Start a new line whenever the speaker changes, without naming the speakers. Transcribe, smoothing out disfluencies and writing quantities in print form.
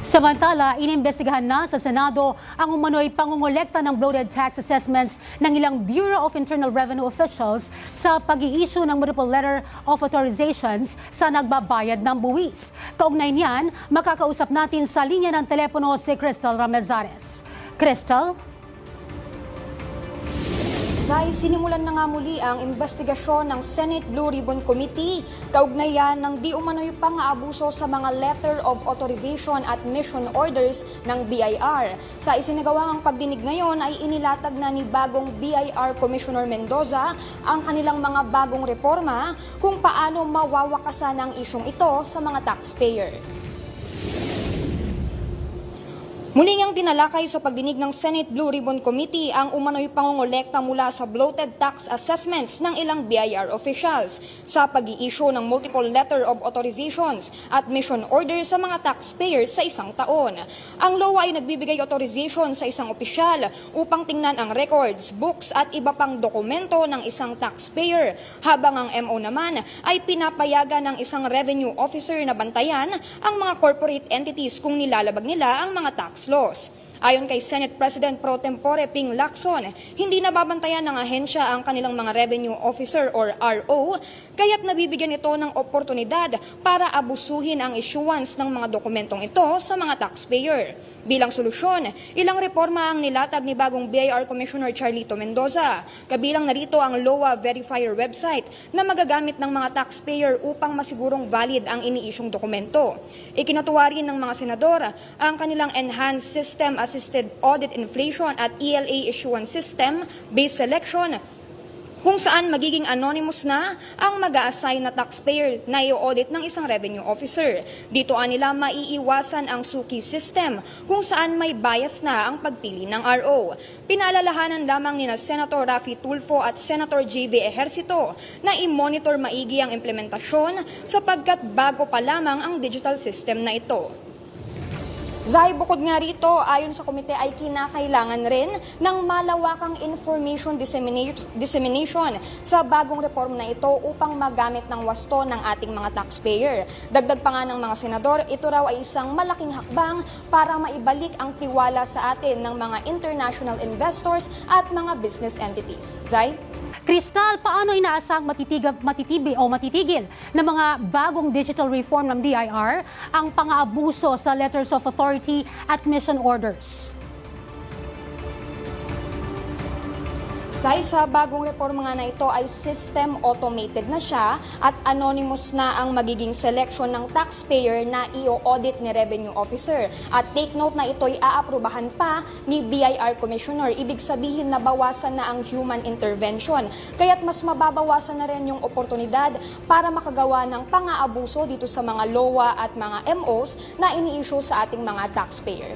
Samantala, inimbestigahan na sa Senado ang umano'y pangungolekta ng bloated tax assessments ng ilang Bureau of Internal Revenue officials sa pag-i-issue ng multiple letter of authorizations sa nagbabayad ng buwis. Kaugnay niyan, makakausap natin sa linya ng telepono si Crystal Ramezares. Crystal?
Zay, sinimulan na nga muli ang investigasyon ng Senate Blue Ribbon Committee kaugnayan ng di umano'y pang-aabuso sa mga letter of authorization at mission orders ng BIR. Sa isinagawang pagdinig ngayon ay inilatag na ni bagong BIR Commissioner Mendoza ang kanilang mga bagong reforma kung paano mawawakasan ang isyong ito sa mga taxpayer. Muli ngang tinalakay sa pagdinig ng Senate Blue Ribbon Committee ang umano'y pangongolekta mula sa bloated tax assessments ng ilang BIR officials sa pag-i-issue ng multiple letter of authorizations at mission orders sa mga taxpayers sa isang taon. Ang LOA ay nagbibigay authorization sa isang opisyal upang tingnan ang records, books at iba pang dokumento ng isang taxpayer, habang ang MO naman ay pinapayagan ng isang revenue officer na bantayan ang mga corporate entities kung nilalabag nila ang mga tax laws. Ayon kay Senate President Pro Tempore Ping Lacson, hindi nababantayan ng ahensya ang kanilang mga revenue officer or RO, kaya't nabibigyan ito ng oportunidad para abusuhin ang issuance ng mga dokumentong ito sa mga taxpayer. Bilang solusyon, ilang reforma ang nilatag ni bagong BIR Commissioner Charlito Mendoza. Kabilang narito ang LOA Verifier website na magagamit ng mga taxpayer upang masigurong valid ang iniisyong dokumento. Ikinatuwa rin ng mga senador ang kanilang Enhanced System Assisted Audit Inflation at ELA Issuance System Based Selection, kung saan magiging anonymous na ang mag-a-assign na taxpayer na i-audit ng isang revenue officer. Dito nila maiiwasan ang suki system kung saan may bias na ang pagpili ng RO. Pinaalalahanan lamang ni Senator Raffy Tulfo at Senator JV Ejercito na i-monitor maigi ang implementasyon sapagkat bago pa lamang ang digital system na ito. Zay, bukod nga rito, ayon sa komite ay kinakailangan rin ng malawakang information dissemination sa bagong reform na ito upang magamit ng wasto ng ating mga taxpayer. Dagdag pa nga ng mga senador, ito raw ay isang malaking hakbang para maibalik ang tiwala sa atin ng mga international investors at mga business entities. Zay?
Crystal, paano inaasang matitigil ng mga bagong digital reform ng BIR ang pang-aabuso sa letters of authority at mission orders?
Sa bagong reforma nga na ito ay system automated na siya at anonymous na ang magiging selection ng taxpayer na i-audit ni revenue officer. At take note na ito'y aaprubahan pa ni BIR Commissioner. Ibig sabihin na bawasan na ang human intervention. Kaya't mas mababawasan na rin yung oportunidad para makagawa ng pang-aabuso dito sa mga LOA at mga MOs na ini-issue sa ating mga taxpayer.